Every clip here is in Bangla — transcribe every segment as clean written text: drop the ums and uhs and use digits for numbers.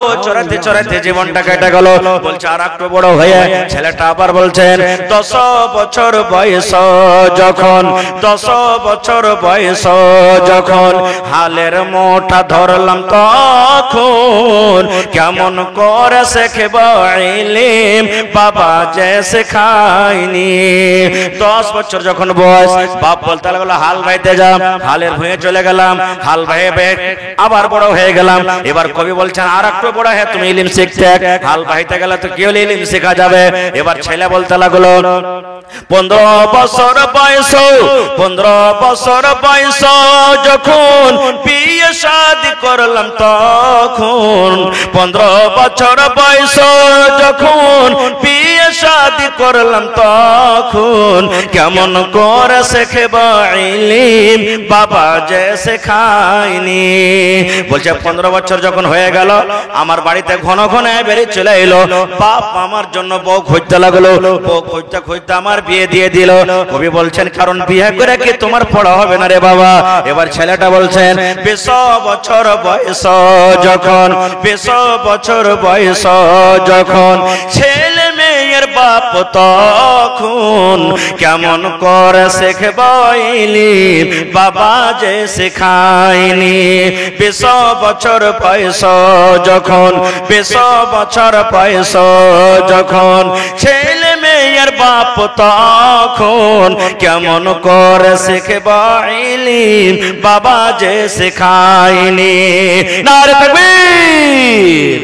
চড়াতে চড়াতে জীবনটা কেটে গেল। বলছে আর একটু বড় হয়ে ছেলেটা আবার বলছেন 10 বছর বয়স যখন 10 বছর বয়স যখন হালের মোটা ধরলাম তখন কেমন করে শেখব ইলম বাবা যে শেখায়নি। 10 বছর যখন বয়স বাপ বলতে লাগলো হাল বাইতে যা। হালের ভুঁয়ে চলে গেলাম, হাল বাইয়ে আবার বড় হয়ে গেলাম। এবার কবি বলছেন আর একটু বড় হয়ে তুমি ইলম শিখতে হাল বাইতে গেলে তো কি হলে ইলম শেখা যাবে। এবার ছেলে বলতে লাগলো 15 বছর বয়স 15 বছর বয়স যখন বিয়ে শাদী করলাম তখন 15 বছর বয়স যখন বিয়ে শাদী করলাম তখন কেমন করে শেখব ইলম বাবা যে শেখায়নি। বলছে 15 বছর যখন হয়ে গেল আমার বাড়িতে ঘন ঘন বেরিয়ে চলে এলো। বাপ আমার জন্য বউ খুঁজতে লাগলো। বউ খুঁজতে খুঁজতে আমার বিয়ে দিয়ে দিল। কবি বলছেন কারণ বিয়ে করে কি তোমার পড়া হবে না রে বাবা। এবার ছেলেটা বলছেন 20 বছর বয়স যখন 20 বছর বয়স যখন ছেলে মেয়ের বাপ তখন কেমন করে শেখব ইলম বাবা যে শেখায়নি। 20 বছর বয়স যখন 20 বছর বয়স যখন ছেলে মেয়ের বাপ তখন কেমন করে শেখব ইলম বাবা যে শেখায়নি। নারে তাকবীর।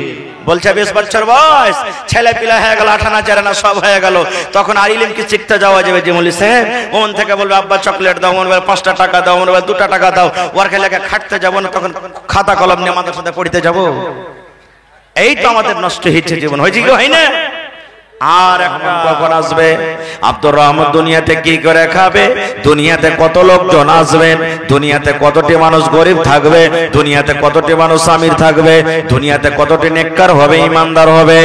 বলছে 20 বছর বয়স ছেলে পিলা হয়ে গেল, আঠানা চারানা সব হয়ে গেল, তখন আর ইলম কি শিখতে যাওয়া যাবে? যে বলি সাহেব ওমন থেকে বলবে আব্বা চকলেট দাও, মনে বলে 5টা টাকা দাও, মনে বলে 2টা টাকা দাও, ওর খেলে খাটতে যাবো না, তখন খাতা কলম নিয়ে আমাদের সাথে পড়তে যাবো। এই তো আমাদের নষ্ট হচ্ছে জীবন। হয়েছে কি হয় না? আর কখন আসবে আব্দুর রহমান দুনিয়াতে কি করে খাবে? দুনিয়াতে কত লোকজন আসবেন? দুনিয়াতে কতটি মানুষ গরিব থাকবে? দুনিয়াতে কতটি মানুষ আমির থাকবে? দুনিয়াতে কতটি নেককার হবে, ইমানদার হবে?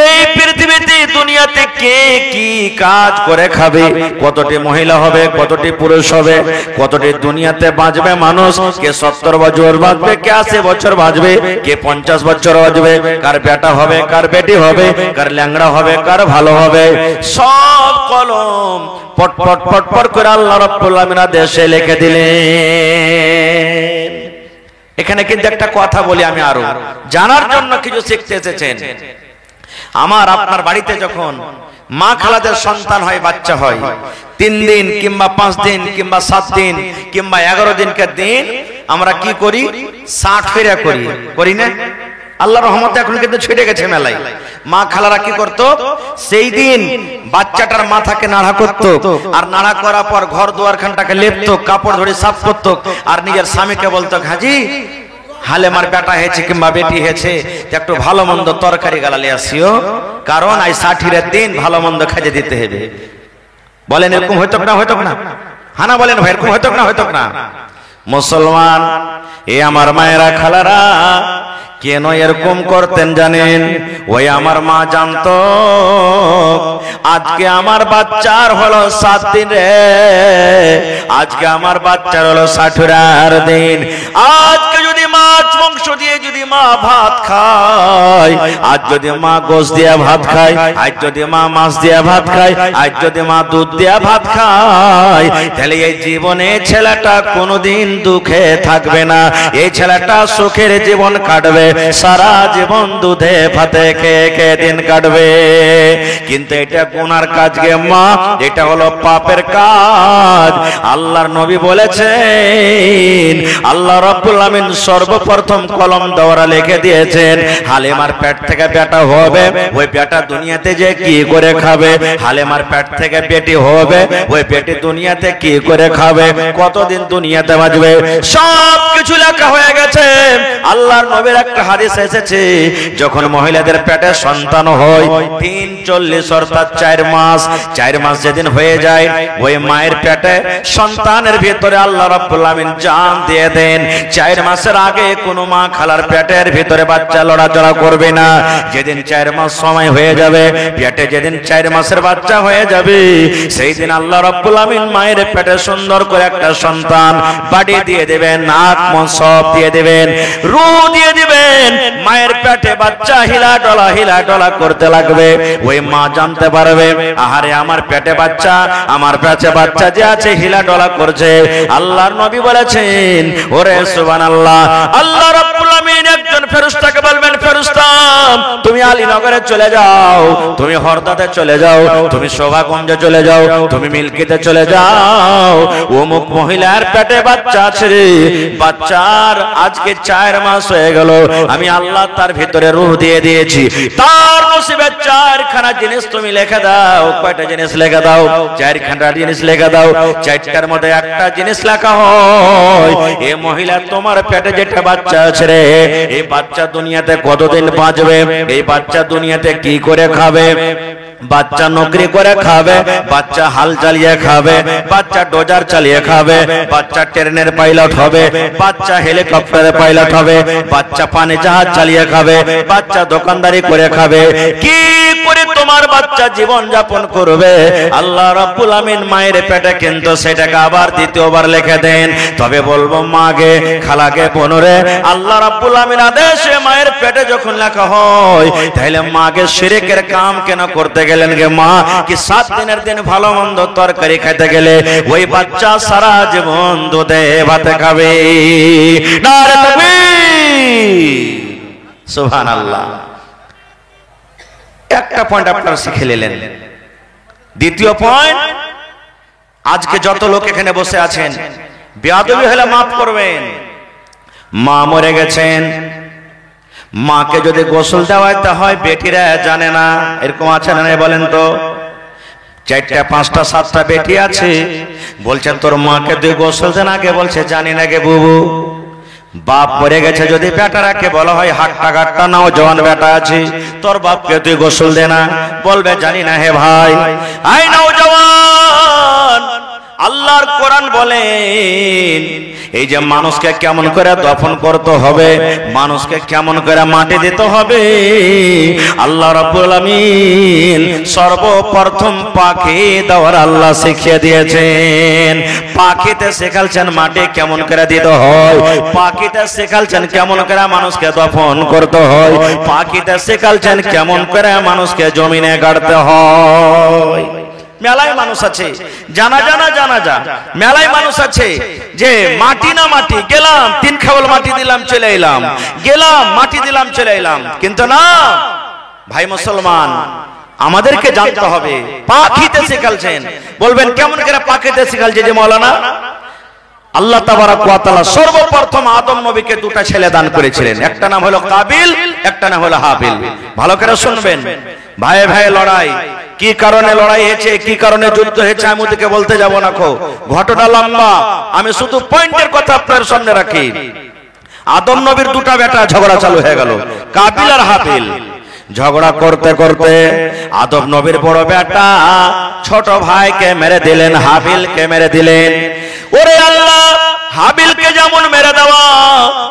এই পৃথিবীতে দুনিয়াতে কে কি কাজ করে খাবে? কতটি মহিলা হবে, কতটি পুরুষ হবে? কতটি দুনিয়াতে বাঁচবে মানুষ? কে 70 বছর বাঁচবে, কে 80 বছর বাঁচবে, কে 50 বছর বাঁচবে? কার বেটা হবে, কার বেটি হবে, কার ল্যাংড়া হবে, কার ভালো হবে? সব কলম পট পট পট পট করে আল্লাহ রাব্বুল আলামিন দেশে লিখে দিলেন। এখানে কিন্তু একটা কথা বলি আমি, আরো জানার জন্য কিছু শিখতে এসেছেন। আমার আপনার বাড়িতে যখন মা খালাদের সন্তান হয়, বাচ্চা হয়, 3 দিন কিংবা 5 দিন কিংবা 7 দিন কিংবা 11 দিনকার দিন আমরা কি করি? 60 ফেরা করি, করি না? আল্লাহর রহমতে এখন কিন্তু ছুটে গেছে মেলায়। মা খালারা কি করতো? সেই দিন বাচ্চাটার মাথাকে নাড়া করতো, আর নাড়া করার পর ঘর দুয়ারখানটাকে লেপতো, কাপড় ধরে সাফ করতো, আর নিজের স্বামীকে বলতো হাজি হালেমার বেটা হয়েছে কিংবা বেটি হয়েছে, একটু ভালো মন্দ তরকারি গালালে আসিও, কারণ আই 60 দিন ভালো মন্দ খাইয়ে দিতে হবে। বলেন এরকম হইতো না? হইতো না? হানা বলেন ভাই, এরকম হইতো না? হইতো না? মুসলমান এ আমার মায়েরা খালারা কেন এরকম করতেন জানেন? ওই আমার মা জানতো আজকে আমার বাচ্চার হলো 7 দিন রে, আজকে আমার বাচ্চার হলো 60 দিন। আজকে যদি মাছ মাংস দিয়ে যদি মা ভাত খায়, আজ যদি মা গোশত দিয়ে ভাত খায়, আজ যদি মা মাছ দিয়ে ভাত খায়, আজ যদি মা দুধ দিয়ে ভাত খায়, তাহলে এই জীবনে ছেলেটা কোনোদিন দুঃখে থাকবে না। এই ছেলেটা সুখের জীবন কাটবে, সারা জীবন দুধে ভাতে খেয়ে খেয়ে দিন কাটবে। কিন্তু এটা গুনার কাজ গে মা, এটা হলো পাপের কাজ। আল্লাহর নবী বলেছেন, আল্লাহ রাব্বুল আমিন সর্বপ্রথম কলম দ্বারা লিখে দিয়েছেন হালিমার পেট থেকে বেটা হবে, ওই বেটা দুনিয়াতে যে কি করে খাবে। হালিমার পেট থেকে বেটি হবে, ওই বেটি দুনিয়াতে কি করে খাবে, কতদিন দুনিয়াতে বাঁচবে, সব কিছু লেখা হয়ে গেছে। আল্লাহর নবীর একটা হাদিস এসেছে, যখন মহিলাদের পেটে সন্তান হয় 340 অর্থাৎ 4 মাস, 4 মাস যেদিন হয়ে যায়, ওই মায়ের পেটে সন্তানের ভিতরে আল্লাহ রাব্বুল আমিন জান দিয়ে দেন। 4 মাসের আগে কোন মা খালার পেটের ভিতরে বাচ্চা লড়াচড়া করবে করবে না। যেদিন 4 মাস সময় হয়ে যাবে, পেটে যেদিন 4 মাসের বাচ্চা হয়ে যাবে, সেই দিন আল্লাহ রাব্বুল আমিন মায়ের পেটে সুন্দর করে একটা সন্তান বাড়ি দিয়ে দেবেন, নাক মুখ সব দিয়ে দেবেন, রূহ দিয়ে দিবেন। মায়ের পেটে বাচ্চা হিলা ডলা করতে লাগবে। ওই মা জানতে পারবে, আহারে আমার পেটে বাচ্চা, আমার পেটে বাচ্চা যে আছে হিলা ডলা করছে। আল্লাহর নবী বলেছেন, ওরে সুবহানাল্লাহ, আল্লাহ রাব্বুল আমিন একজন ফেরেশতাকে বলবেন, ফেরেশতা তুমি আলীনগরে চলে যাও, তুমি হরদাতে চলে যাও, তুমি শোভাগঞ্জে চলে যাও, তুমি মিল্কিতে চলে যাও, অমুক মহিলার পেটে বাচ্চা আছে রে, বাচ্চার আজকে 4 মাস হয়ে গেল, আমি আল্লাহ তার ভিতরে রূহ দিয়ে দিয়েছি, তার নসিবে 4খানা জিনিস তুমি লিখে দাও। কয়টা জিনিস লিখে দাও? 4খানা জিনিস লিখে দাও। 4টার মধ্যে একটা জিনিস লেখা হয়, এই মহিলা তোমার পেটে যেটা বাচ্চা আছে রে, এই বাচ্চা দুনিয়াতে কতদিন বাঁচবে, এই বাচ্চা দুনিয়াতে কি করে খাবে, বাচ্চা নকরি করে খাবে, বাচ্চা হাল চালিয়ে খাবে, বাচ্চা ডোজার চালিয়ে খাবে, বাচ্চা ট্রেনের পাইলট হবে, বাচ্চা হেলিকপ্টারের পাইলট হবে, বাচ্চা পানি জাহাজ চালিয়ে খাবে, বাচ্চা দোকানদারি করে খাবে, কি করে তোমার বাচ্চা জীবন যাপন করবে। আল্লাহ রাব্বুল আমিন মায়ের পেটে কিন্তু সেটাকে আবার দ্বিতীয়বার লিখে দেন। তবে বলবো মাগে, খালাকে, বোনরে, আল্লাহ রাব্বুল আমিন আদেশে মায়ের পেটে যখন লেখা হয়, তাহলে মাকে শিরকের কাম কেন করতে গেলেন গে মা? কি 7 দিনের দিন ভালো মন্দ তরকারি খেতে গেলে ওই বাচ্চা সারা জীবন দুধে ভাতে খাবে। নারে তাকবীর, সুবহানাল্লাহ। একটা পয়েন্ট আপনারা শিখে নিলেন। দ্বিতীয় পয়েন্ট, আজকে যত লোক এখানে বসে আছেন, বেয়াদবি হলে মাফ করবেন। মা মরে গেছেন, মাকে যদি গোসল দেওয়াইতে হয়, বেটিরা জানে না, এরকম আছে না? বলেন তো, 4টা 5টা 7টা বেটি আছে, বলছেন তোর মাকে তুই গোসল দেন, আগে বলছে জানি না গে বুবু। বাপ মরে গেছে, যদি বেটারাকে বলা হয় হাট্টা গাট্টা নাও জওয়ান বেটা আছে, তোর বাপকে তুই গোসল দে না, বলবে জানি না। হে ভাই, আই নাও জওয়ান, আল্লাহর কোরআন বলেন এই যে মানুষকে কেমন করে দফন করতে হবে, মানুষকে কেমন করে মাটি দিতে হবে, আল্লাহ রাব্বুল আমিন সর্বপ্রথম পাখি দেওয়ার আল্লাহ শিখিয়ে দিয়েছেন। পাখিতে শেখালছেন মাটি কেমন করে দিতে হয়, পাখিতে শেখালছেন কেমন করে মানুষকে দফন করতে হয়, পাখিতে শেখালছেন কেমন করে মানুষকে জমিনে গাড়তে হয়। মেলায় মানুষ আছে জানাজা, মেলায় মানুষ আছে যে মাটি না মাটি, গেলাম 3 খাবল মাটি দিলাম চলে এলাম, গেলাম মাটি দিলাম চলে এলাম। কিন্তু না ভাই মুসলমান, আমাদেরকে জানতে হবে পাখিতে শেখালছেন। বলবেন কেমন করে পাখিতে শেখালছে? যে মাওলানা, আল্লাহ তাবারাক ওয়া তাআলা সর্বপ্রথম আদম নবীকে 2টা ছেলে দান করেছিলেন, একটা নাম হলো কাবিল, একটা নাম হলো হাবিল। ভালো করে শুনবেন, ভাই ভাই লড়াই, কি কারণে লড়াই হয়েছে, কি কারণে যুদ্ধ হয়েছে আমি ওদিকে বলতে যাব না, ঘটনা লম্বা, আমি শুধু পয়েন্টের কথা আপনার সামনে রাখি। আদম নবীর 2টা বেটা ঝগড়া চালু হয়ে গেল, কাবিল আর হাবিল। ঝগড়া করতে করতে আদম নবীর বড় বেটা ছোট ভাইকে মেরে দিলেন, হাবিলকে মেরে দিলেন। ওরে আল্লাহ, হাবিলকে যেমন মেরে দেওয়া,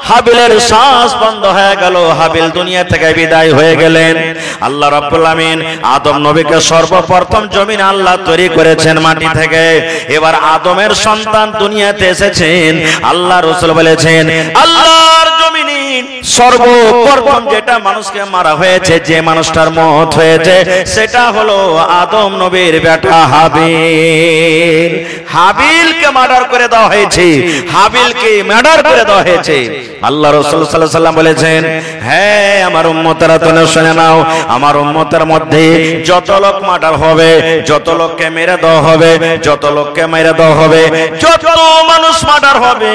হাবিলের শ্বাস বন্ধ হয়ে গেল, হাবিল দুনিয়া থেকে বিদায় হয়ে গেলেন। আল্লাহ রাব্বুল আমিন আদম নবীকে সর্বপ্রথম জমিনে আল্লাহ তৈরি করেছেন মাটি থেকে। এবার আদমের সন্তান দুনিয়াতে এসেছেন। আল্লাহ রাসূল বলেছেন, আল্লাহর জমিনে সর্বপ্রথম যেটা মানুষকে মারা হয়েছে, যে মানুষটার মওত হয়েছে, সেটা হলো আদম নবীর বেটা হাবিল। হাবিলকে মার্ডার করে দেওয়া হয়েছে, হাবিলকে মার্ডার করে দেওয়া হয়েছে। আল্লাহ রাসূল সাল্লাল্লাহু আলাইহি ওয়াসাল্লাম বলেছেন, হ্যাঁ আমার উম্মতেরা তোমরা শুনে নাও, আমার উম্মতের মধ্যে যত লোক মার্ডার হবে, যত লোককে মেরে দেওয়া হবে, যত লোককে মেরে দেওয়া হবে, যত মানুষ মার্ডার হবে,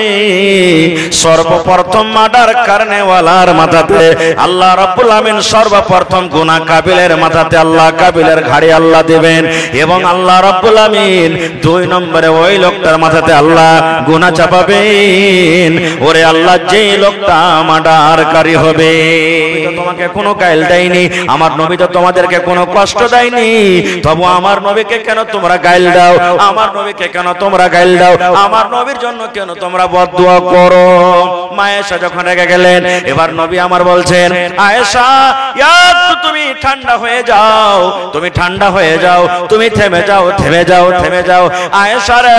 সর্বপ্রথম মার্ডার করনেওয়ালার মাথাতে আল্লাহ রাব্বুল আমিন সর্বপ্রথম গুনাহ কাবিলের মাথাতে আল্লাহ কাবিলের ঘাড়ে আল্লাহ দেবেন, এবং আল্লাহ রাব্বুল আমিন 2 নম্বরে ওই লোকটার মাথাতে আল্লাহ গুনাহ চাপাবেন। ওরে আল্লাহ, যে লোকটা মার্ডারকারী হবে, তোমাকে কোনো গাইল দেয়নি, আমার নবী তো তোমাদেরকে কোনো কষ্ট দেয়নি, তবু আমার নবীকে কেন তোমরা গাইল দাও, আমার নবীকে কেন তোমরা গাইল দাও, আমার নবীর জন্য কেন তোমরা বদদুয়া করো? মায়েশা যখন রেগে গেলেন, এবার নবী আমার বলছেন, আয়েশা একটু তুমি ঠান্ডা হয়ে যাও, তুমি ঠান্ডা হয়ে যাও, তুমি থেমে যাও, থেমে যাও, থেমে যাও। আয়েশা রে,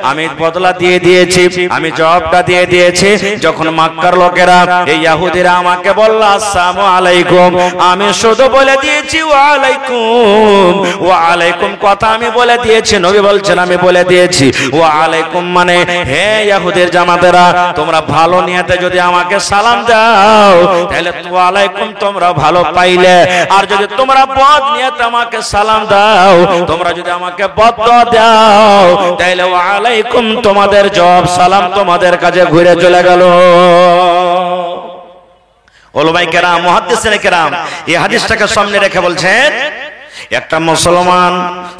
আমি বদলা দিয়ে দিয়েছি, আমি জবাবটা দিয়ে দিয়েছি। যখন মক্কার লোকেরা, এই ইহুদিরা আমাকে বলল আসসালামু আলাইকুম, আমি শুধু বলে দিয়েছি ওয়া আলাইকুম, ওয়া আলাইকুম কথা আমি বলে দিয়েছি। নবী বলছেন আমি বলে দিয়েছি ওয়া আলাইকুম মানে হে ইহুদির জামাতেরা, তোমরা ভালো নিয়তে যদি আমাকে সালাম দাও তাহলে ওয়া আলাইকুম তোমরা ভালো পাইলে, আর যদি তোমরা বদ নিয়তে আমাকে সালাম দাও, তোমরা যদি আমাকে বদদুয়া দাও তাহলে ওয়া আলাইকুম তোমাদের জবাব সালাম তোমাদের কাছে ঘুরে চলে গেল। ওলামায়ে কেরাম, মুহাদ্দিসিনে কেরাম এই হাদিসটাকে সামনে রেখে বলছেন, একটা মুসলমান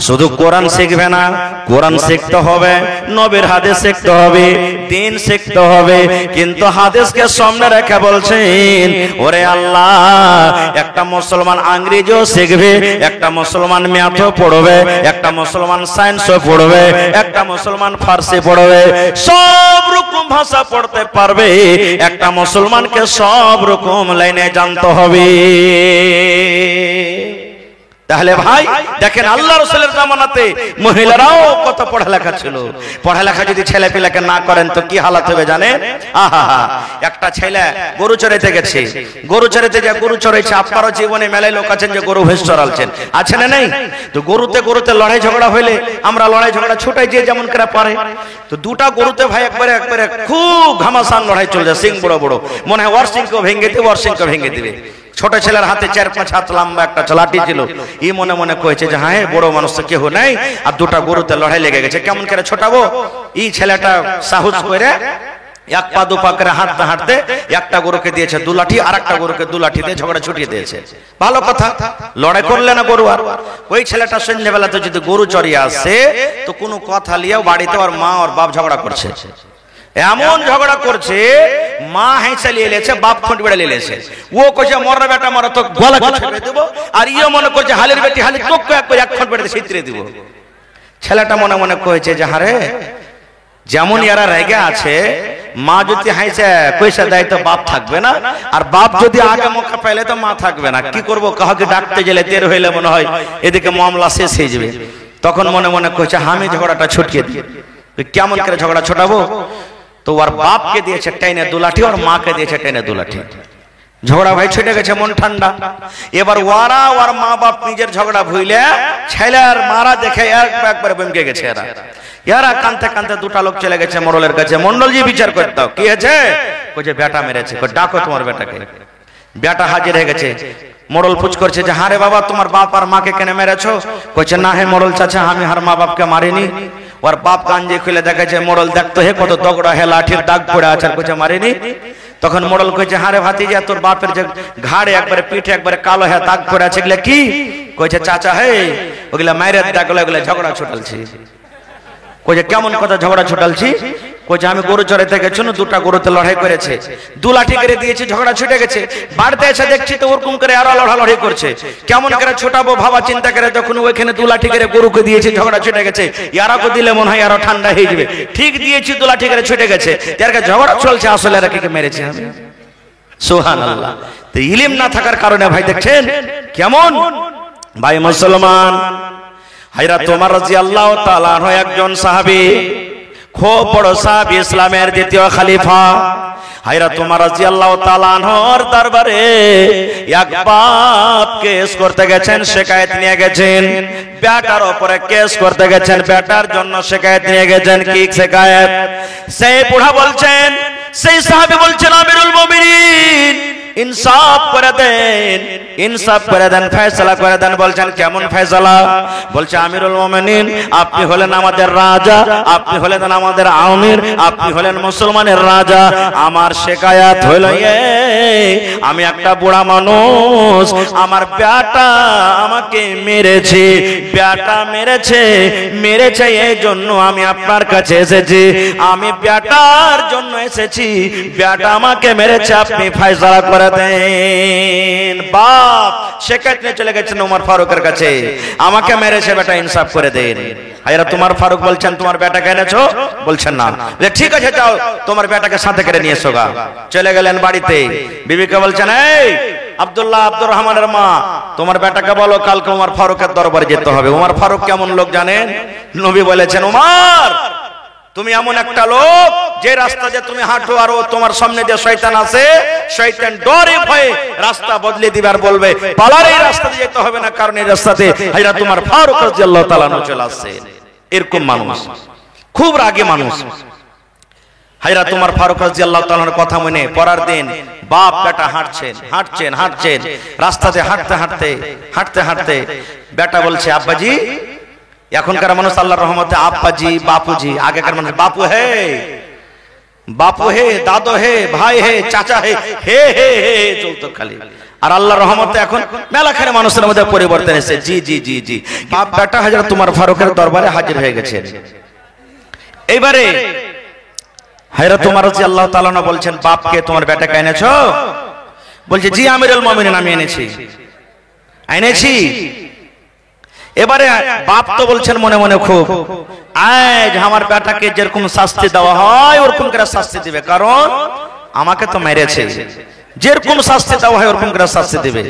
শুধু কোরআন শিখবে না, কোরআন শিখতে হবে, নবীর হাদিস শিখতে হবে, দ্বীন শিখতে হবে, কিন্তু হাদিসকে সামনে রেখে বলছেন ওরে আল্লাহ, একটা মুসলমান ইংরেজিও শিখবে, একটা মুসলমান ম্যাথও পড়বে, একটা মুসলমান সায়েন্সও পড়বে, একটা মুসলমান ফার্সি পড়বে, সব রকম ভাষা পড়তে পারবে। একটা মুসলমানকে সব রকম লাইনে জানতে হবে। তাহলে ভাই দেখেন, আল্লাহ রাসূলের জামানাতে মহিলারাও কত পড়ালেখা ছিল। পড়ালেখা যদি ছেলে পিলাকে না করেন তো কি হালাত হবে জানেন? আহা, একটা ছেলে গরু চড়াইতে গেছে, গরু চড়াইতে যে গরু চড়াইছে, আপনারও জীবনে মেলায় লোক আছেন যে গরু ভেস চড়ালছেন, আছে না নেই? তো গরুতে লড়াই ঝগড়া হইলে আমরা লড়াই ঝগড়া ছুটাই যে যেমন করে পারে। তো দুটা গরুতে ভাই একবারে খুব ঘামাসান লড়াই চলে যায়, সিং বড় বড়, মনে হয় ওর সিংকে ভেঙে দেবে, ওর সিংকে ভেঙে দেবে। ছোট ছেলের হাতে 4-5 হাত লম্বা একটা লাঠি ছিল, ই মনে মনে কয়েছে যে হ্যাঁ বড় মানুষ তো কেউ নাই, আর দুটা গরুতে লড়াই লেগে গেছে, কেমন করে ছোটাবো। এই ছেলেটা সাহস করে এক পা দু পা করে হাঁটতে হাঁটতে একটা গরুকে দিয়েছে 2 লাঠি, আর একটা গরুকে 2 লাঠি দিয়ে ঝগড়া ছুটিয়ে দিয়েছে। ভালো কথা, লড়াই করলে না গরু। আর ওই ছেলেটা সন্ধ্যাবেলাতে যদি গরু চড়িয়ে আসে তো কোনো কথা লিয়েও বাড়িতে ওর মা ওর বাপ ঝগড়া করছে, এমন ঝগড়া করছে, মা হেঁচে লিয়ে লেছে, বাপ খুঁট বেড়ে লিয়ে লেছে। ও কইছে মরনা বেটা মরা তো গলা ছেড়ে দেব, আর ইও মনে করছে হালের বেটি হালি চোখ একবার এক খুঁট বেড়ে ছিতরে দিব। ছেলেটা মনে মনে কইছে যে হারে যেমন এরা রেগে আছে, মা যদি হাইছে পয়সা দেয় তো বাপ থাকবে না, আর বাপ যদি আগে মৌকা পাইলে তো মা থাকবে না। কি করবো, কাহাকে ডাকতে গেলে তের হইলে মনে হয় এদিকে মামলা শেষ হয়ে যাবে। তখন মনে মনে কইছে আমি ঝগড়াটা ছুটিয়ে দিই। কেমন করে ঝগড়া ছোটাবো? তো ওর বাপকে দিয়েছে টেনে 2 লাঠি, ওর মাকে দিয়েছে টেনে 2 লাঠি। ঝগড়া ভাই ছুটে গেছে, মন ঠান্ডা। এবার ওর মা বাপ নিজের ঝগড়া ভুইলে ছেলের মারা দেখে একবারে বমকে গেছে। এরা কানতে কানতে দুটা লোক চলে গেছে মোড়লের কাছে, মন্ডলজি বিচার করতে দাও, কি হয়েছে? কইছে বেটা মেরেছে। ডাকো তোমার বেটাকে। বেটা হাজির হয়ে গেছে। মোড়ল পুছ করছে যে হারে বাবা তোমার বাপ আর মাকে কেন মেরেছো? কইছে না হে মোড়ল চাচা, আমি আর মা বাপকে মারিনি। ওর বাপ গাঞ্জে খুলে দেখেছে, মোড়ল দেখতো হে কত দগড়া হে লাঠির দাগ পড়ে আছে, কইছে মারিনি। তখন মোড়ল কইছে হারে ভাতিজা তোর বাপের যে ঘাড়ে একবারে পিঠে একবারে কালো হে দাগ পড়ে আছে, এগুলা কি? কইছে চাচা হে ওগুলা মায়ের দাগ, ওগুলা ঝগড়া ছুটালছি। কইছে কেমন কথা ঝগড়া ছুটালছি? কইছে আমি গরু চড়াইতে গেছি, দুটা গরুতে লড়াই করেছে, 2 লাঠি করে দিয়েছি, ঝগড়া ছুটে গেছে। বাড়িতে এসে দেখছি তো ওরকম করে আরো লড়ালড়ি করছে। কেমন করে ছোটাবো ভাবা চিন্তা করে যখন ওইখানে 2 লাঠি করে গরুকে দিয়েছি, ঝগড়া ছুটে গেছে। ইয়ারাকে দিলে মনে হয় আরো ঠান্ডা হয়ে যাবে। ঠিক দিয়েছি, 2 লাঠি করে ছুটে গেছে। যারকে ঝগড়া চলছে আসলে এরা কি মেরেছে আমি? সুবহানাল্লাহ। তো ইলম না থাকার কারণে ভাই দেখছেন কেমন ভাই মুসলমান। হযরত ওমর রাদিয়াল্লাহু তাআলা আনহু একজন সাহাবী, খুব বড় সাহাবী, ইসলামের দ্বিতীয় খলিফা। হযরত ওমর রাদিয়াল্লাহু তাআলা আনহুর দরবারে এক বাপ কেস করতে গেছেন, শিকায়েত নিয়ে গেছেন। বেটার উপরে কেস করতে গেছেন, বেটার জন্য শিকায়েত নিয়ে গেছেন। কি শিকায়েত? সেই বুড়া বলছেন, সেই সাহাবী বলছেন আমিরুল মুমিনিন ইনসাফ করে দেন, ইনসাফ করে দেন, ফয়সালা করে দেন। বলছেন কেমন ফয়সালা? বলছে আমিরুল মুমিনিন আপনি হলেন আমাদের রাজা, আপনি হলেন আমাদের আমির, আপনি হলেন মুসলমানের রাজা। আমার শিকায়াত হলো আমি একটা বুড়া মানুষ, আমার বেটা আমাকে মেরেছে, বেটা মেরেছে এই জন্য আমি আপনার কাছে এসেছি। আমি বেটার জন্য এসেছি, বেটা আমাকে মেরেছে, আপনি ফয়সালা করে দেন। বাপ শিকায়ত নিয়ে চলে গেছেন ওমর ফারুকের কাছে, আমাকে মেরেছে বেটা, ইনসাফ করে দেন। হাজরত তোমার ফারুক বলছেন তোমার বেটাকে এনেছো? বলছেন না। ঠিক আছে যাও তোমার বেটাকে সাথে করে নিয়ে এসো গা। চলে গেলেন বাড়িতে, বিবিকে বলছেন এই আব্দুল্লাহ আব্দুর রহমানের মা তোমার বেটাকে বলো কালকে ওমর ফারুকের দরবারে যেতে হবে। ওমর ফারুক কেমন লোক জানেন? নবী বলেছেন ওমর তুমি এমন একটা লোক যে রাস্তা দিয়ে তুমি হাঁটো আর ও তোমার সামনে দিয়ে শয়তান আছে, শয়তান ডরে ভয়ে রাস্তা বদলে দিবে আর বলবে পালার এই রাস্তা দিয়ে যেতে হবে না, কারণ এই রাস্তাতে হযরত ওমর ফারুক রাদিয়াল্লাহু তাআলা চলে আসছে। এরকম মানুষ, খুব রাগী মানুষ। হযরত ওমর ফারুক রাদিয়াল্লাহু তাআলার কথা মনে পরের দিন বাপ বেটা হাঁটছেন রাস্তাতে হাঁটতে বেটা বলছে আব্বাজি, এখনকার মানুষ আল্লাহর রহমতে আব্বাজি বাপুজি, আগেকার মানুষ বাপু হে দাদু হে ভাই হে চাচা হে হে হে হে চলতো খালি। আর আল্লাহর রহমতে এখন মেলাখানে মানুষের মধ্যে পরিবর্তন এসেছে, জি জি জি জি। বাপ বেটা হযরত ওমর ফারুকের দরবারে হাজির হয়ে গেছে। এইবারে হযরত ওমর রাদিয়াল্লাহু তাআলা বলছেন বাপকে তোমার বেটাকে এনেছো? বলছে জি আমিরুল মুমিনিন আমি এনেছি। এবারে বাপ তো বলছেন মনে মনে খুব আজ আমার বেটাকে যেরকম শাস্তি দেওয়া হয় ওরকম করে শাস্তি দিবে, কারণ আমাকে তো মেরেছে, যেরকম শাস্তি দেওয়া হয় ওরকম করে শাস্তি দিবে।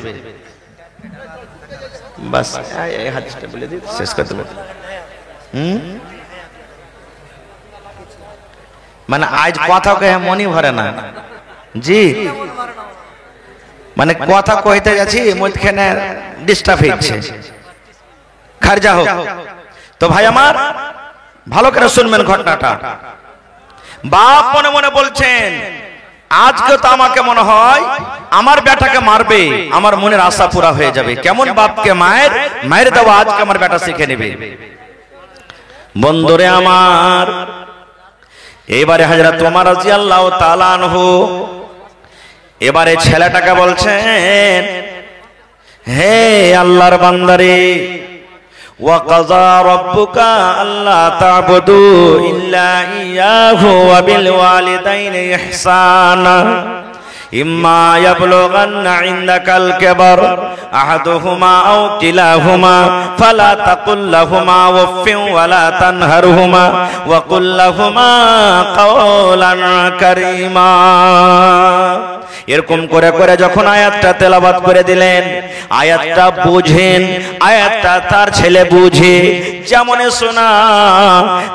বাস এই হাদিসটা বলে দিই, শেষ করে দেব। মানে আজ কথা কয়ে মনই ভরে না জি, মানে কথা কইতে যাচ্ছি মধ্যখানে ডিস্টার্ব হচ্ছে। খারজা হোক তো ভাই আমার ভালো করে শুনবেন ঘটনাটা। বাপ মনে মনে বলছেন আজকে তো আমাকে মনে হয় আমার বেটাকে মারবে, আমার মনের আশা পুরা হয়ে যাবে। কেমন বাপকে মায়ের দেওয়া আজকে আমার বেটা শিখে নেবে। বন্ধুরে আমার এবারে হযরত ওমর রাদিয়াল্লাহু তাআলা আনহু এবারে ছেলেটাকে বলছেন হে আল্লাহর বান্দারে وَقَضَى رَبُّكَ أَلَّا تَعْبُدُوا إِلَّا إِيَّاهُ وَبِالْوَالِدَيْنِ إِحْسَانًا إِمَّا يَبْلُغَنَّ عِندَكَ الْكِبَرَ أَحَدُهُمَا أَوْ كِلَاهُمَا فَلَا تَقُل لَّهُمَا أُفٍّ وَلَا تَنْهَرْهُمَا وَقُل لَّهُمَا قَوْلًا كَرِيمًا। এরকম করে করে যখন আয়াতটা তেলাওয়াত করে দিলেন, আয়াতটা বুঝেন, আয়াতটা তার ছেলে বুঝে যেমনে শোনা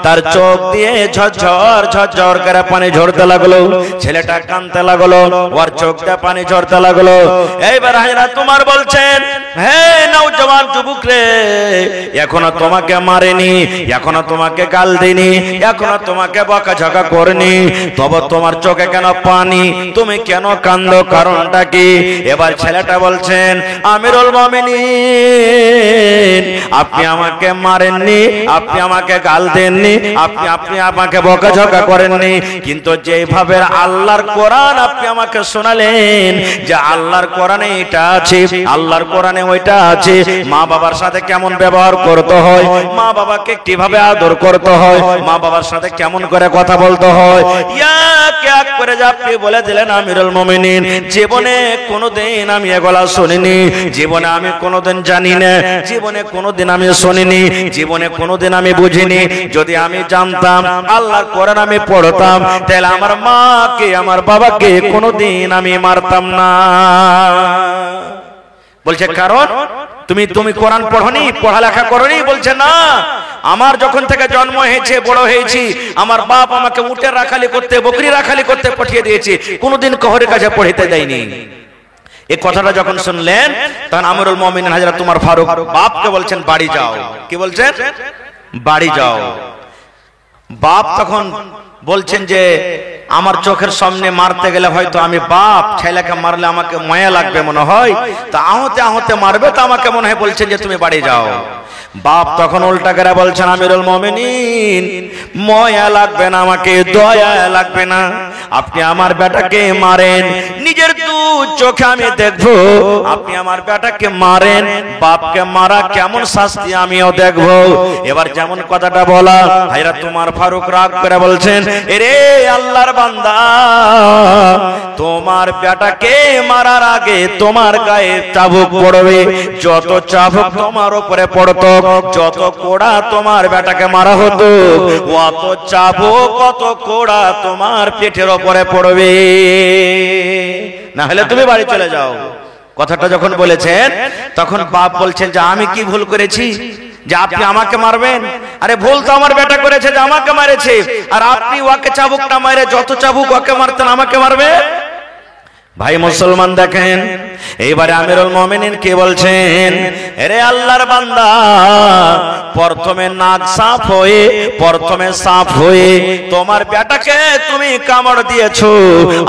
তার চোখ দিয়ে ঝরঝর করে পানি ঝরতে লাগলো, ছেলেটা কাঁদতে লাগলো, ওর চোখ দিয়ে পানি ঝরতে লাগলো। এইবার হযরত ওমর বলছেন হে নওজওয়ান যুবক রে, এখনো তোমাকে মারেনি, এখনো তোমাকে গাল দেনি, এখনো তোমাকে বকাঝকা করেনি, তবে তোমার চোখে কেন পানি, তুমি কেন কান্দো, কারণটা কি? এবার ছেলেটা বলছেন আমিরুল মুমিনিন আপনি আমাকে মারেননি, আপনি আমাকে গাল দেননি, আপনি আমাকে বকাঝকা করেননি, কিন্তু যেভাবে আল্লাহর কোরআন আপনি আমাকে শোনালেন যে আল্লাহর কোরআনে এটা আছে, আল্লাহর কোরআনে ওইটা আছে, মা বাবার সাথে কেমন ব্যবহার করতে হয়, মা বাবাকে কিভাবে আদর করতে হয়, মা বাবার সাথে কেমন করে কথা বলতে হয়, এক এক করে আপনি বলে দিলেন আমিরুল মুমিনিন। জীবনে কোনোদিন আমি এগুলা শুনিনি, জীবনে আমি কোনোদিন জানি না, জীবনে কোনোদিন আমি শুনিনি, জীবনে কোনোদিন আমি বুঝিনি। যদি আমি জানতাম আল্লাহর কোরআন আমি পড়তাম, তাহলে আমার মাকে আমার বাবাকে কোনোদিন আমি মারতাম না। বলছে কারণ তুমি কোরআন পড়নি, পড়ালেখা করনি? বলছে না, আমার যখন থেকে জন্ম হয়েছে বড় হয়েছি আমার বাপ আমাকে উটের রাখালি করতে, বকরি রাখালি করতে পাঠিয়ে দিয়েছে, কোনোদিন কাহরের কাছে পড়িতে দেয়নি। এই কথাটা যখন শুনলেন তখন আমিরুল মুমিনিন হযরত ওমর ফারুক বাপকে বলছেন বাড়ি যাও। কি বলছেন? বাড়ি যাও। বাপ তখন বলছেন যে আমার চোখের সামনে মারতে গেলে হয়তো আমি বাপ, ছেলেকে মারলে আমাকে মায়া লাগবে মনে হয়, তা আহতে আহতে মারবে, তা আমাকে মনে হয় বলছেন যে তুমি বাড়ি যাও। বাপ তখন উল্টা করে বলছেন আমিরুল মুমিনিন মায়া লাগবে না, আমাকে দয়া লাগবে না, আপনি আমার বেটাকে মারেন, নিজের দু চোখে আমি দেখবো আপনি আমার বেটাকে মারেন, বাপকে মারা কেমন শাস্তি আমিও দেখবো। এবার যেমন কথাটা বলা, ভাইরা তোমার ফারুক রাগ করে বলছেন, এরে আল্লাহর বান্দা, তোমার বেটাকে মারার আগে তোমার গায়ে চাবুক পড়বে, যত চাবুক তোমার উপরে পড়তো, যত কোড়া তোমার বেটাকে মারা হতো, অত চাবুক কত কোড়া তোমার পেটের উপরে পড়বে, না হলে তুমি বাড়ি চলে যাও। কথাটা যখন বলেছেন তখন বাপ বলছেন যে আমি কি ভুল করেছি যে আপনি আমাকে মারবেন? আরে ভুল তো আমার বেটা করেছে যে আমাকে মারেছে, আর আপনি ওকে চাবুকটা মারে যত চাবুক ওকে মারতেন আমাকে মারবে। ভাই মুসলমান দেখেন, এইবারে আমিরুল মুমিনিন কে বলছেন, আরে আল্লাহর বান্দা, প্রথমে নাক সাফ হয়ে, প্রথমে সাফ হয়ে তোমার বেটাকে তুমি কামড় দিয়েছো,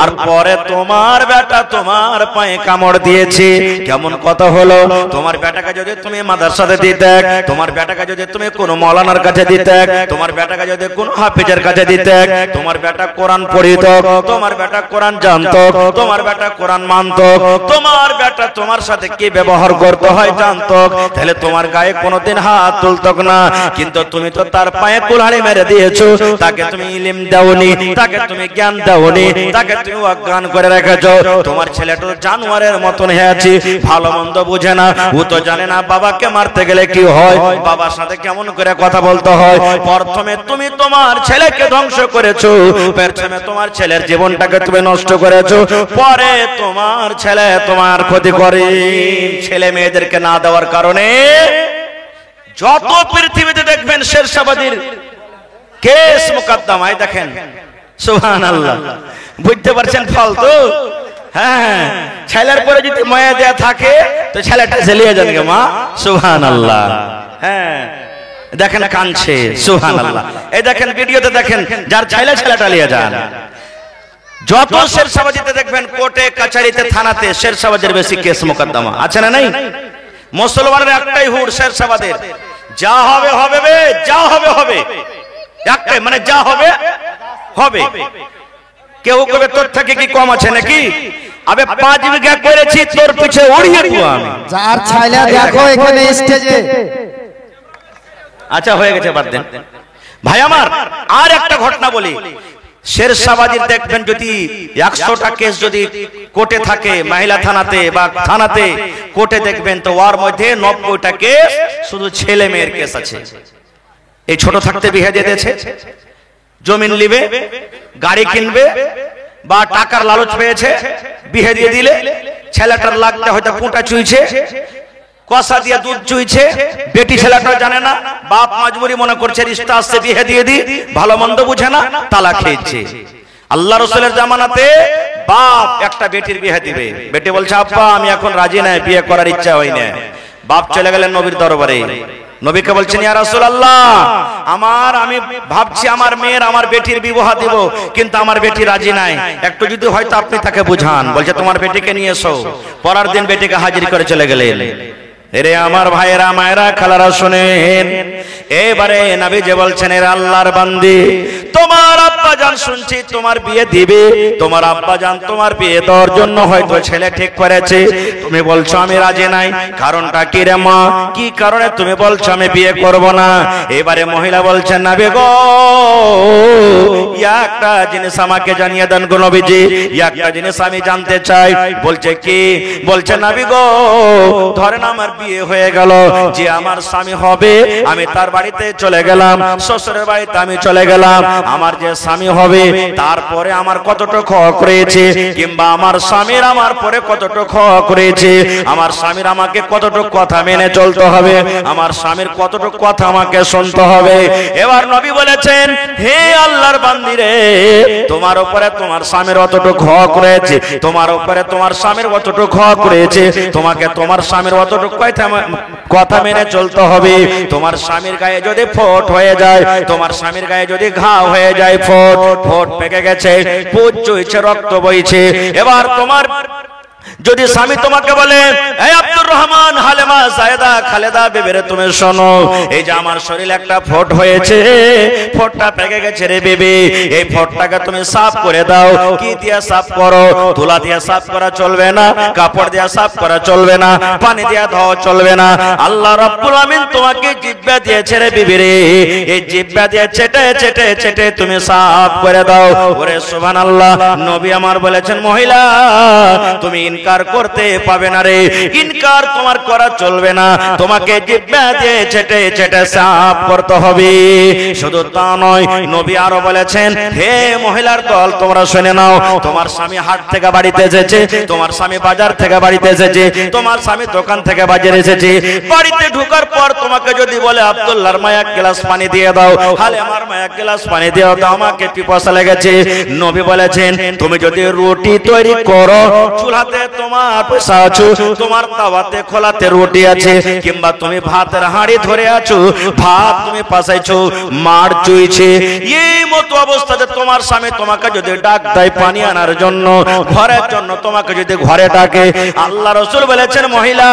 আর পরে তোমার বেটা তোমার পায়ে কামড় দিয়েছে। কেমন কথা হলো? তোমার বেটাকে যদি তুমি মাদ্রাসাতে দিতে, তোমার বেটাকে যদি তুমি কোনো মাওলানার কাছে দিতে, তোমার বেটাকে যদি কোনো হাফেজের কাছে দিতে, তোমার বেটা কোরআন পড়িত, তোমার বেটা কোরআন জানতো, তোমার বেটা কোরআন মানতো, তোমার বেটা তোমার সাথে কি ব্যবহার করতে হয় জানতো, তাহলে তোমার গায়ে কোনোদিন হাত তুলতো না। কিন্তু তুমি তো তার পায়ে কুলহাড়ি মেরে দিয়েছো, তাকে তুমি ইলম দাওনি, তাকে তুমি জ্ঞান দাওনি, তাকে তুমি অজ্ঞান করে রেখেছো। তোমার ছেলেটা জানোয়ারের মতন হয়েছে, ভালো মন্দ বুঝে না, ও তো জানে না বাবাকে মারতে গেলে কি হয়, বাবার সাথে কেমন করে কথা বলতে হয়। প্রথমে তুমি তোমার ছেলেকে ধ্বংস করেছো, প্রথমে তোমার ছেলের জীবনটাকে তুমি নষ্ট করেছো, পরে তোমার ছেলে তোমার ক্ষতি করে। ছেলে মেয়েদেরকে না দেওয়ার কারণে যত পৃথিবীতে দেখবেন শেরশাবাদীর কেস মোকদ্দমায় দেখেন, সুবহানাল্লাহ, বুঝতে পারছেন ফল তো? হ্যাঁ, ছেলের পরে যদি মায়া দেয়া থাকে তো ছেলেটা জ্বালিয়ে যান গে মা, সুবহানাল্লাহ। হ্যাঁ দেখেন কাঁদছে, সুবহানাল্লাহ। এই দেখেন ভিডিওতে দেখেন যার ছেলেটা লিয়ে যান। যত শেরশাবাদীতে দেখবেন কোর্টে কাছারিতে থানাতে শেরশাবাদের বেশি কেস মোকদ্দমা আছে না নাই? মুসলমানের একটাই হুড় শেরশাবাদের, যা হবে হবে বে, যা হবে হবে, একটাই মানে যা হবে হবে। কেউ কবে তোর থেকে কি কম আছে নাকি? আবে 5 বিঘা করেছি তোর পিছে উড়িয়ে দেব আমি। যার ছাইলা দেখো এখানে স্টেজে। আচ্ছা হয়ে গেছে, বাদ দেন ভাই আমার। আর একটা ঘটনা বলি, শেরশাবাদীর দেখবেন যদি 100টা কেস যদি কোর্টে থাকে, মহিলা থানাতে বা থানাতে কোর্টে দেখবেন তো ওর মধ্যে 90টা কেস শুধু ছেলে মেয়ের কেস আছে। এই ছোট থাকতে বিয়ে দিয়ে দিয়েছে, জমিন নিবে, গাড়ি কিনবে, বা টাকার লালচ পেয়েছে, বিয়ে দিয়ে দিলে ছেলেটার লাগতে হয়তো কোঁটা চুইছে, কষা দিয়ে দুধ চুইছে, বেটি ছেলেটা জানে না, বাপ মজবুরি মনে করছে রিশতা আসছে বিয়ে দিয়ে দি, ভালো মন্দ বুঝে না, তালাক খেয়েছে। আল্লাহ রাসূলের জামানাতে বাপ একটা বেটির বিয়ে দিবে, বেটি বলছে আব্বা আমি এখন রাজি নাই, বিয়ে করার ইচ্ছা হয় না। বাপ চলে গেলেন নবীর দরবারে, নবীকে বলছেন ইয়া রাসূলুল্লাহ, আমি ভাবছি আমার মেয়ের আমার বেটির বিবাহ দেব, কিন্তু আমার বেটি রাজি নাই, একটু যদি হয়তো আপনি তাকে বুঝান। বলছে তোমার বেটিকে নিয়ে এসো। পরের দিন বেটিকে হাজির করে চলে গেলেন। এরে আমার ভাইয়েরা মায়েরা খালারা শুনেন, এবারে নবী যে বলছেন এর আল্লাহর বান্দি, তোমার আব্বা জান শুনছি তোমার বিয়ে দিবে, তোমার আব্বা জান তোমার বিয়ে দেওয়ার জন্য হয়তো ছেলে ঠিক করেছে, তুমি বলছো আমি রাজি নাই, কারণটা কি রে মা? কি কারণে তুমি বলছো আমি বিয়ে করব না? এবারে মহিলা বলছেন নবী গো, একটা জিনিস আমাকে জানিয়ে দেন গো নবীজি, একটা জিনিস আমি জানতে চাই। বলছে কি? বলছে নবী গো, ধরেন আমার বিয়ে হয়ে গেল, যে আমার স্বামী হবে আমি তার বাড়িতে চলে গেলাম, শ্বশুরের বাড়িতে আমি চলে গেলাম, আমার যে স্বামী হবে তারপরে আমার কতটুকু হক রয়েছে, কিংবা আমার স্বামীর আমার পরে কতটুকু হক রয়েছে, আমার স্বামীর আমাকে কতটুকু কথা মেনে চলতে হবে, আমার স্বামীর কতটুকু কথা আমাকে শুনতে হবে। এবার নবী বলেছেন হে আল্লাহর বান্দি রে, তোমার উপরে তোমার স্বামীর অতটুকু হক রয়েছে, তোমার উপরে তোমার স্বামীর অতটুকু হক রয়েছে, তোমাকে তোমার স্বামীর অতটুকু কথা মেনে চলতে হবে। তোমার স্বামীর গায়ে যদি ফোট হয়ে যায়, তোমার স্বামীর গায়ে যদি ঘা হয়ে যায়, ফোট পেকে গেছে, পুজ চুইছে, রক্ত বইছে, এবার তোমার যদি স্বামী তোমাকে বলে এই আব্দুর রহমান, হালেমা, জায়েদা, খালেদা বিবির তুমি শোনো, এই যে আমার শরীরে একটা ফোট হয়েছে, ফোটটা পেকে গেছে রে বিবি, এই ফোটটাকে তুমি সাফ করে দাও। কি দিয়ে সাফ করো? তুলা দিয়ে সাফ করা চলবে না, কাপড় দিয়ে সাফ করা চলবে না, পানি দিয়ে ধোয়া চলবে না। আল্লাহ রাব্বুল আমিন তোমাকে জিহ্বা দিয়েছে রে বিবি রে, এই জিহ্বা দিয়ে চেটে চেটে চেটে তুমি সাফ করে দাও। ওরে সুবহানাল্লাহ, নবী আমার বলেছেন মহিলা তুমি ইনকার করতে পাবে না রে, ইনকার তোমার করা চলবে না, তোমাকে জিহ্বা দিয়ে চেটে চেটে সাফ করতে হবে। শুধু তা নয়, নবী আরো বলেছেন হে মহিলার দল তোমরা শুনে নাও, তোমার স্বামী হাট থেকে বাড়িতে এসেছে, তোমার স্বামী বাজার থেকে বাড়িতে এসেছে, তোমার স্বামী দোকান থেকে বাজারে এসেছে, বাড়িতে ঢোকার পর তোমাকে যদি বলে আব্দুল্লাহর মা এক গ্লাস পানি দিয়ে দাও, হালেমার মা এক গ্লাস পানি দিয়ে দাও, আমাকে পিপাসা লেগেছে, নবী বলেছেন তুমি যদি রুটি তৈরি করো, চুলাতে তোমার পয়সা আছে, তোমার তাওয়াতে খোলাতে রুটি আছে, কিংবা তুমি ভাতের হাঁড়ি ধরে আছো, ভাত তুমি পাসাইছো, মার চুইছে, এই মতো অবস্থাতে তোমার স্বামী তোমাকে যদি ডাক দেয় পানি আনার জন্য, ঘরের জন্য তোমাকে যদি ঘরে ডাকে, আল্লাহ রাসূল বলেছেন মহিলা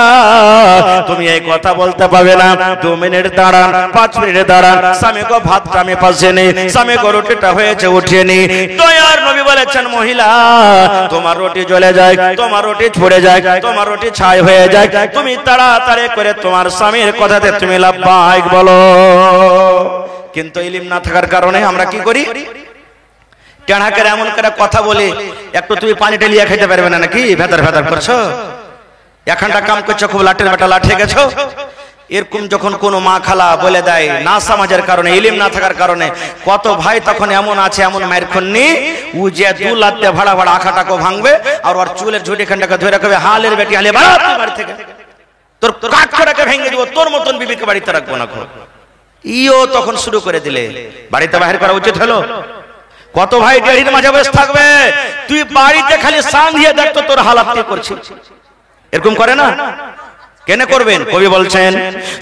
তুমি এই কথা বলতে পারবে না, 2 মিনিট দাঁড়ান, 5 মিনিট দাঁড়ান, স্বামীকে ভাতটা আমি পাশে নেই, স্বামীকে রুটিটা হয়েছে উঠিয়ে নি। দয়ার নবী বলেছেন মহিলা তোমার রুটি জ্বলে যায়, তোমার রুটি ছড়ে যায়, তোমার রুটি ছাই হয়ে যায়, তুমি তাড়াতাড়ি করে তোমার স্বামীর কথাতে তুমি লাব্বাইক বলো। কিন্তু ইলম না থাকার কারণে আমরা কি করি? টেনা করে এমন করে কথা বলে একটু তুমি পানিটা লিয়ে খেতে পারবে না নাকি? ভেতর ভেতর করছো, এখানটা কাম করছো, খুব লাঠের বেটা লাঠে গেছো। এরকম যখন কোনো মা খালা বলে দেয় না সমাজের কারণে, ইলম না থাকার কারণে, কত ভাই তখন এমন আছে এমন মায়ের খন্নি ও যে 2 লাখ ভাড়া ভাড়া আখাটাকে ভাঙবে, আর ওর চুলের ঝুটি খানটাকে ধরে রাখবে, হালের বেটি হালে বাড়ি থেকে তোর কাঠটাকে ভেঙে দিব, তোর মতন বিবিকে বাড়িতে রাখবো না। ইও তখন শুরু করে দিলে বাড়িতে বাহির করা উচিত হলো। কত ভাই ডেড়ির মাঝে বসে থাকবে, তুই বাড়িতে খালি সান দিয়ে দেখতো তোর হালাত কি করছিস, এরকম করে না? কেন করবেন? কবি বলছেন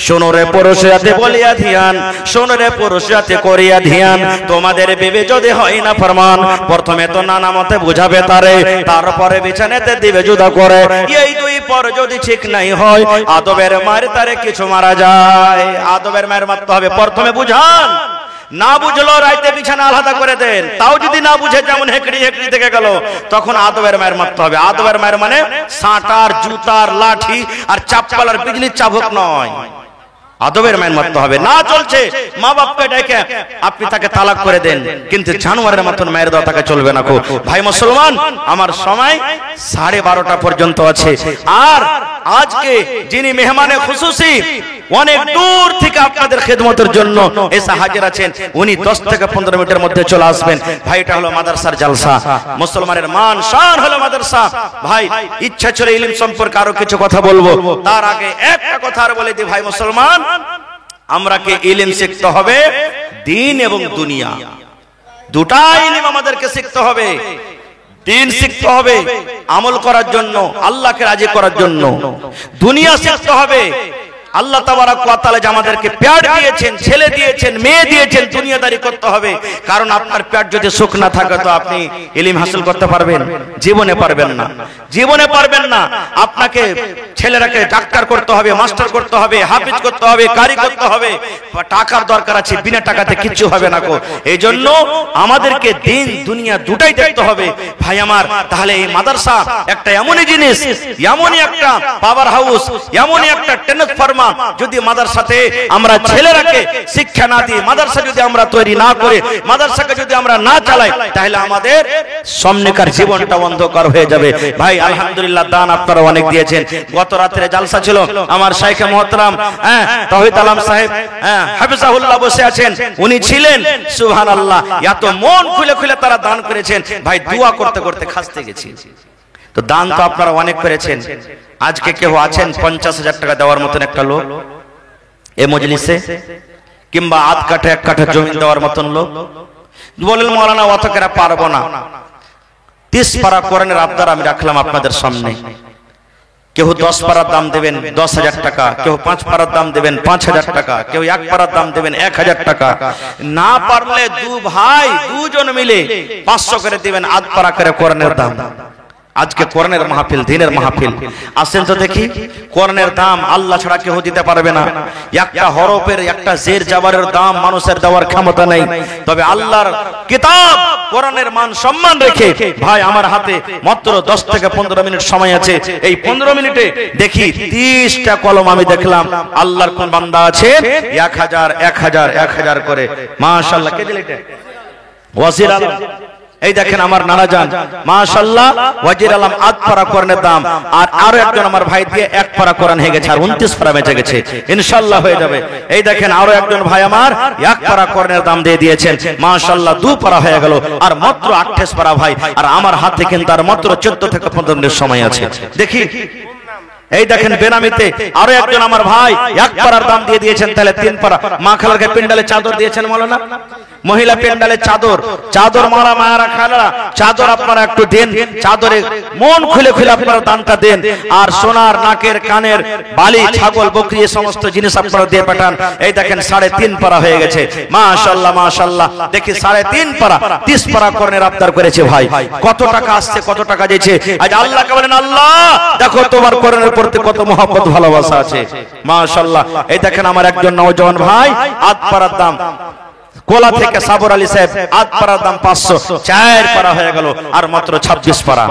শোনো রে পুরুষাতে বলিয়া ধ্যান, শোনো রে পুরুষাতে করিয়া ধ্যান, তোমাদের বিবে যদি হয় না ফরমান, প্রথমে তো নানা মতে বুঝাবে তারে, তারপরে বিছানাতে দিবে জুদা করে, এই 2 পর যদি ঠিক নাই হয়, আদবের মার তারে কিছু মারা যায়। আদবের মার মারতে হবে, প্রথমে বুঝান, না বুঝলো রাইতে বিছানা আলাদা করে দেন, তাও যদি না বুঝে যেমন হেকড়ি হেকড়ি থেকে গেল, তখন আদবের মায়ের মারতে হবে। আদবের মায়ের মানে সাঁটার, জুতার, লাঠি আর চাপ্পাল আর বিজলির চাবুক নয়, আদবের মায়ের মারতে হবে। না চলছে মা বাপকে ডেকে আপনি তাকে তালাক করে দেন, কিন্তু জানোয়ারের মতন মায়ের দেওয়া তাকে চলবে না। ভাই মুসলমান, আমার সময় 12:30 পর্যন্ত আছে, আর আজকে যিনি মেহমানে খুশুসি অনেক দূর থেকে আপনাদের খেদমতের জন্য এসে হাজির আছেন, উনি 10 থেকে 15 মিনিটের মধ্যে চলে আসবেন। ভাই এটা হলো মাদ্রাসার জলসা, মুসলমানের মান শান হলো মাদ্রাসা। ভাই ইচ্ছা ছিল ইলম সম্পর্কে আরো কিছু কথা বলবো, তার আগে একটা কথা আর বলে দিই, ভাই মুসলমান আমরাকে ইলম শিখতে হবে, দ্বীন এবং দুনিয়া দুটাই ইলম আমাদেরকে শিখতে হবে। দ্বীন শিখতে হবে আমল করার জন্য, আল্লাহকে রাজি করার জন্য, দুনিয়া শিখতে হবে। আল্লাহ তাবারাক ওয়া তাআলা যে আমাদেরকে পেট দিয়েছেন, ছেলে দিয়েছেন, মেয়ে দিয়েছেন, দুনিয়াদারি করতে হবে। কারণ আপনার পেট যদি সুখ না থাকে তো আপনি ইলম হাসিল করতে পারবেন? জীবনে পারবেন না, জীবনে পারবেন না। আপনাকে ছেলেরাকে ডাক্তার করতে হবে, মাস্টার করতে হবে, হাফিজ করতে হবে, কারি করতে হবে, টাকার দরকার আছে, বিনা টাকাতে কিচ্ছু হবে না। এই জন্য আমাদেরকে দিন দুনিয়া দুটাই দেখতে হবে ভাই আমার। তাহলে এই মাদ্রাসা একটা এমনই জিনিস, এমনই একটা পাওয়ার হাউস, এমনই একটা ট্রান্সফরমার। যদি মাদ্রাসাতে আমরা ছেলেরাকে শিক্ষা না দিই, মাদ্রাসা যদি আমরা তৈরি না করে, মাদ্রাসাকে যদি আমরা না চালাই, তাহলে আমাদের সামনেকার জীবনটা অন্ধকার হয়ে যাবে। ভাই আলহামদুলিল্লাহ দান আপনারা অনেক দিয়েছেন। গত রাত্রে জালসা ছিল, আমার শাইখে মুহতারাম তাওহীদ আলম সাহেব হাফিজাহুল্লাহ বসে আছেন, উনি ছিলেন। সুবহানাল্লাহ, এত মন খুলে খুলে তারা দান করেছেন। ভাই দোয়া করতে করতে খাসতে গেছি। তো দান তো আপনারা অনেক করেছেন। আজকে কেউ আছেন 50,000 টাকা দেওয়ার মতন একটা লোক এই মজলিসে, কিংবা আধ কাঠা 1 কাঠা জমি দেওয়ার মতন লোক? বলেন মাওলানা অত করে পারবো না। 30 পারা কোরআনের আবদার আমি রাখলাম আপনাদের সামনে। কেউ 10 পারার দাম দেবেন 10,000 টাকা, কেউ 5 পারার দাম দেবেন 5,000 টাকা, কেউ 1 পারার দাম দেবেন 1,000 টাকা। না পারলে 2 ভাই 2 জন মিলে 500 করে দিবেন, আধ পারা করে কোরআনের দাম। আজকে কোরআনের মাহফিল, দ্বীনের মাহফিল, আসেন তো দেখি। কোরআনের দাম আল্লাহ ছাড়া কেউ দিতে পারবে না। একটা হরফের, একটা জের জাবারের দাম মানুষের দেওয়ার ক্ষমতা নেই। তবে আল্লাহর কিতাব কোরআনের মান সম্মান রেখে ভাই আমার হাতে মাত্র 10 থেকে 15 মিনিট সময় আছে। এই 15 মিনিটে দেখি 30টা কলম আমি দেখলাম। আল্লাহর কোন বান্দা আছে 1000 1000 1000 করে, মাশাআল্লাহ। কে দিল এটা? ওয়াজির আলম। এই দেখেন আমার নানা জান, মাশাআল্লাহ, ওয়াজির আলম 8 পারা কোরআনের দাম। আর আরো একজন আমার ভাই দিয়ে 1 পারা কোরআন হয়ে গেছে, আর 29 পারা বেঁচে গেছে, ইনশাআল্লাহ হয়ে যাবে। এই দেখেন আরো একজন ভাই আমার 1 পারা কোরআনের দাম দিয়ে দিয়েছেন, মাশাআল্লাহ 2 পারা হয়ে গেল, আর মাত্র 28 পারা ভাই। আর আমার হাতে কিন্তু আর মাত্র 14 থেকে 15 মিনিট সময় আছে। দেখি এই দেখেন বেনামিতে আরো একজন আমার ভাই 1 পারার দাম দিয়ে দিয়েছেন, তাহলে 3 পারা। মা খালারকে পেন্ডালে চাদর দিয়েছেন মাওলানা, মহিলা পেন্ডালে চাদর, চাদর মারা মায়েরা খালারা চাদর আপনারা একটু দেন, চাদরে মন খুলে খুলে আপনারা দানটা দেন। আর সোনার, নাকের, কানের বালি, ছাগল, বকরি এই সমস্ত জিনিস আপনারা দিয়ে পাঠান। এই দেখেন 3.5 পারা হয়ে গেছে, মাশাআল্লাহ মাশাআল্লাহ। দেখি 3.5 পারা 30 পারা কোরআনের আবদার করেছে ভাই। কত টাকা আসছে, কত টাকা দিয়েছে। আজ আল্লাহকে বলেন, আল্লাহ দেখো তোমার কোরআনের প্রতি কত মহব্বত ভালোবাসা আছে, মাশাআল্লাহ। এই দেখেন আমার একজন নওজওয়ান ভাই 8 পারার দাম, কোলা থেকে সাবর আলী সাহেব 8 পারার দাম 500, 4 পারা হয়ে গেল, আর মাত্র 26 পারা।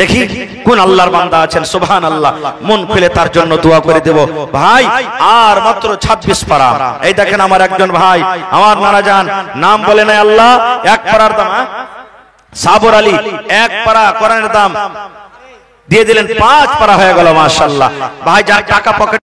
দেখি কোন আল্লাহর বান্দা আছেন, সুবহানাল্লাহ। মন খুলে তার জন্য দোয়া করে দেব ভাই। আর মাত্র 26 পারা। এই দেখেন আমার একজন ভাই, আমার নানা জান, নাম বলে নাই আল্লাহ, 1 পারার দাম সাবর আলী 1 পারা কোরআনের দাম দিয়ে দিলেন, 5 পারা হয়ে গেল, মাশাআল্লাহ। ভাই যার টাকা পকেট